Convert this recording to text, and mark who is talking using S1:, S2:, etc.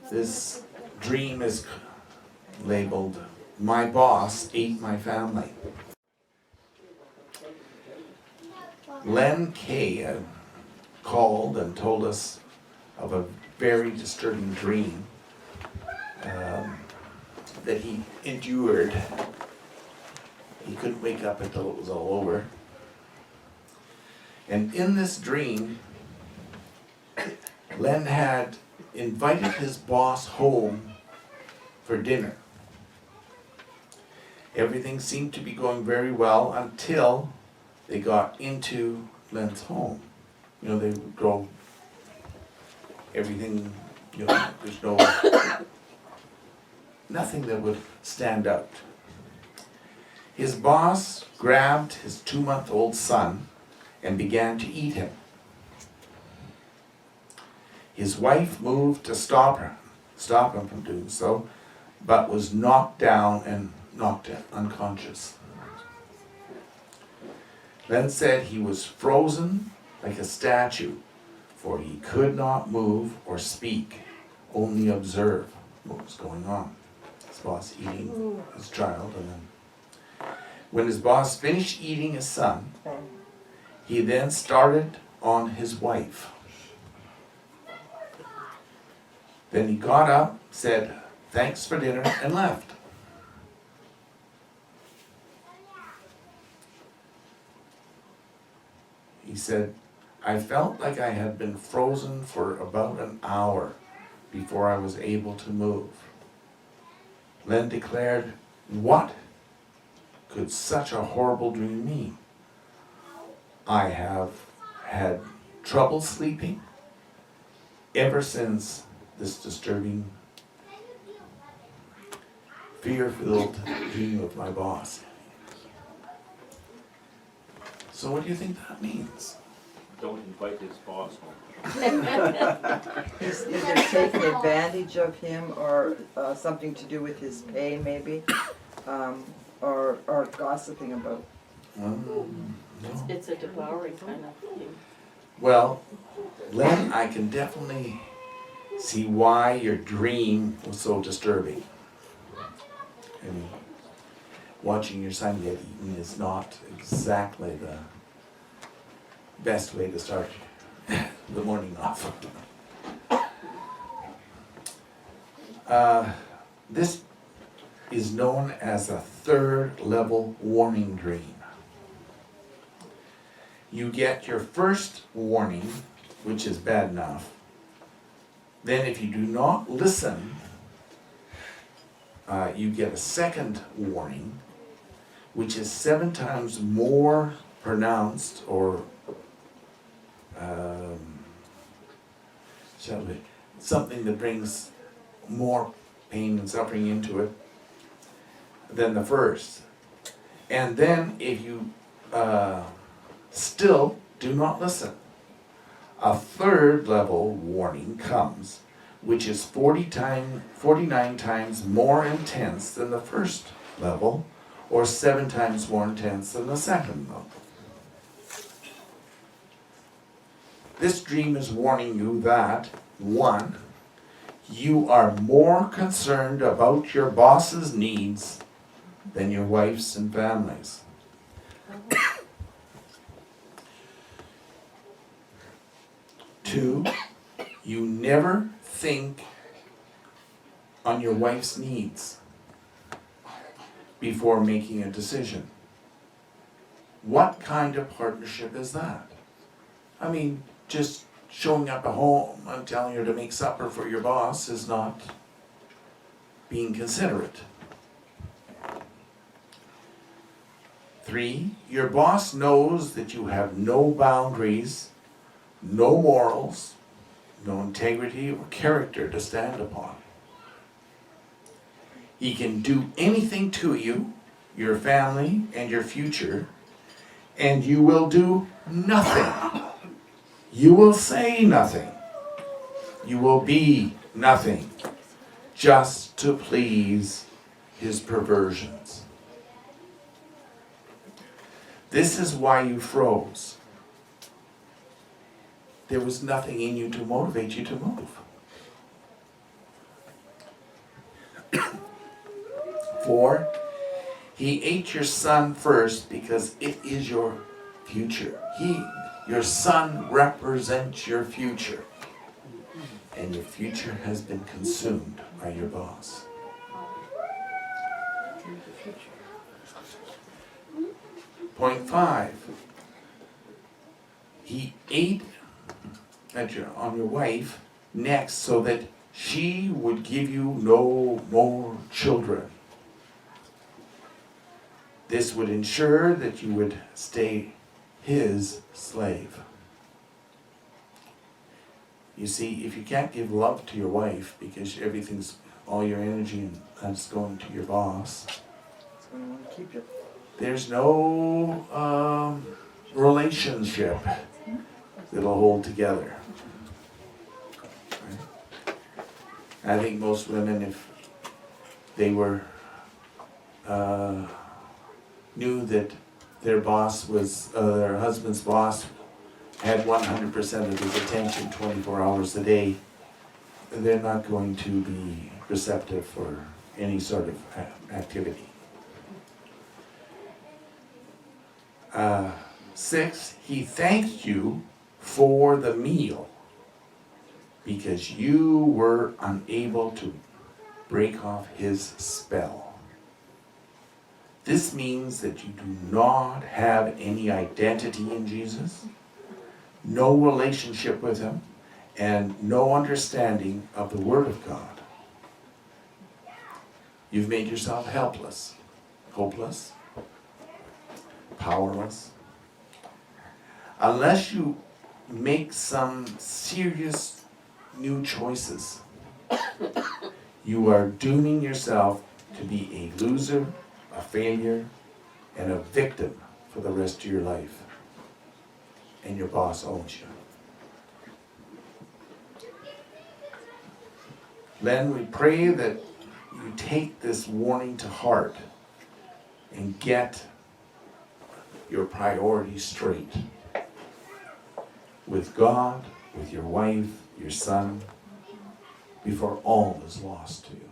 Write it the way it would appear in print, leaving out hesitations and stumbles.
S1: This dream is labeled, "My boss ate my family." Len Kay called and told us of a very disturbing dream that he endured. He couldn't wake up until it was all over. And in this dream, Len had invited his boss home for dinner. Everything seemed to be going very well until they got into Len's home. You know, they drove everything, you know, there's nothing that would stand out. His boss grabbed his 2-month-old son and began to eat him. His wife moved to stop him from doing so, but was knocked down and knocked unconscious. Len said he was frozen like a statue, for he could not move or speak, only observe what was going on. His boss eating his child, and then when his boss finished eating his son, he then started on his wife. Then he got up, said, "Thanks for dinner," and left. He said, "I felt like I had been frozen for about an hour before I was able to move." Len declared, "What could such a horrible dream mean? I have had trouble sleeping ever since this disturbing, fear-filled dream of my boss." So what do you think that means?
S2: Don't invite his boss home.
S3: Is it taking advantage of him, or something to do with his pay maybe? Or gossiping about?
S1: No.
S4: It's a devouring kind of thing.
S1: Well, Len, I can definitely see why your dream was so disturbing. I mean, watching your son get eaten is not exactly the best way to start the morning off. This is known as a 3rd level warning dream. You get your first warning, which is bad enough. Then if you do not listen, you get a second warning, which is 7 times more pronounced, or something that brings more pain and suffering into it than the first. And then if you still do not listen, a 3rd level warning comes, which is 49 times more intense than the first level, or 7 times more intense than the 2nd level. This dream is warning you that, 1, you are more concerned about your boss's needs than your wife's and family's. 2, you never think on your wife's needs before making a decision. What kind of partnership is that? I mean, just showing up at home and telling her to make supper for your boss is not being considerate. 3, your boss knows that you have no boundaries, no morals, no integrity or character to stand upon. He can do anything to you, your family, and your future, and you will do nothing. You will say nothing. You will be nothing, just to please his perversions. This is why you froze. There was nothing in you to motivate you to move. 4, he ate your son first because it is your future. Your son represents your future. And your future has been consumed by your boss. Point 5. He ate on your wife next so that she would give you no more children. This would ensure that you would stay his slave. You see, if you can't give love to your wife because all your energy and that's going to your boss,
S3: It's gonna wanna keep you.
S1: there's no relationship that'll hold together. Right? I think most women, if they were knew that their boss was their husband's boss had 100% of his attention 24 hours a day, they're not going to be receptive for any sort of activity. 6, he thanked you for the meal because you were unable to break off his spell. This means that you do not have any identity in Jesus, no relationship with him, and no understanding of the Word of God. You've made yourself helpless, hopeless, powerless. Unless you make some serious new choices, you are dooming yourself to be a loser, a failure, and a victim for the rest of your life. And your boss owns you. Len, we pray that you take this warning to heart and get your priorities straight with God, with your wife, your son, before all is lost to you.